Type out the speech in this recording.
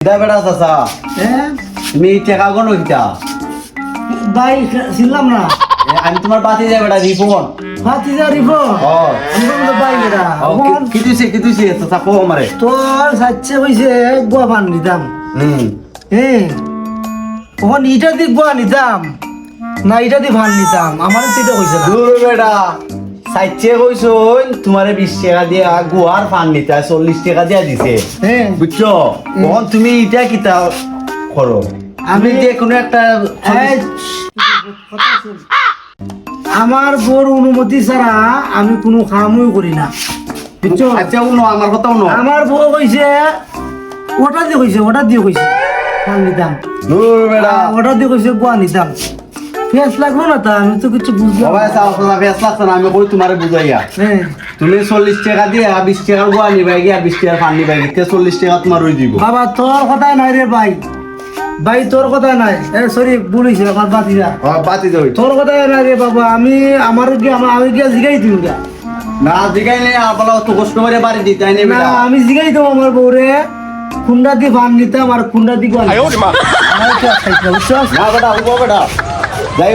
দা বেড়া চাচা হ্যাঁ তুমি টাকা কোন হইতা ভাই ছিলাম না আমি তোমার বাতি যাই বেড়া রিপন ভাতিজা রিফো আমি তো ভাই বেটা কি তুইছে চাচা কো আমারে তোর সাচ্ছে হইছে গোয়া পান নিতাম হুম হ্যাঁ ওখান ইটা দি গোয়া নিতাম না ইটা দি ভান নিতাম আমার সেটা হইছে না দূর বেড়া সাইচে কইছো তোমারে 20 টাকা দিয়ে গুয়ার ফান নিতা 40 টাকা দিয়া দিছে হ্যাঁ বুঝছো তখন তুমি এটা কিতা করো আমি যে কোনো একটা এই, কথা শুন। আমার বোর অনুমতি ছাড়া আমি কোনো কামই করি না বুঝছো আচ্ছা উনো আমার কথা উনো আমার বউ কইছে ওটা দিয়ে কইছে পান নিতাম দূর বেড়া ওটা দিয়ে কইছে গোয়া নিতাম ফেস লাগলো না তা আমি তো কিছু বুঝলাম সবাই না। চাও চাচা ফেস লাগছে না আমি কই তোমারে বুঝাইয়া হ্যাঁ তুমি 40 টাকা দিয়ে 20 টাকার গুয়া নিবাই গিয়া 20 টাকার ফান নিবাই গিয়া 40 টাকা তোমার ওই দিব বাবা তোর কথা নাই রে ভাই ভাই তোর কথা নাই সরি বলিস আমার বাতিরা বাতি যাই তোর কথা নাই রে বাবা আমি আমি গিয়া জিগাই দিই গা না জিগাইলে আপনার তো কষ্ট করে বাড়ি দিতে আইনে না বেটা আমি জিগাই দেবো আমার বউরে কুন্ডা দিয়ে ভান নিতাম আর কুন্ডা দিয়ে গোয়া নিতাম। আমার কি আর খাইতে হবে, বুঝছস? না বেটা ও বেটা যাই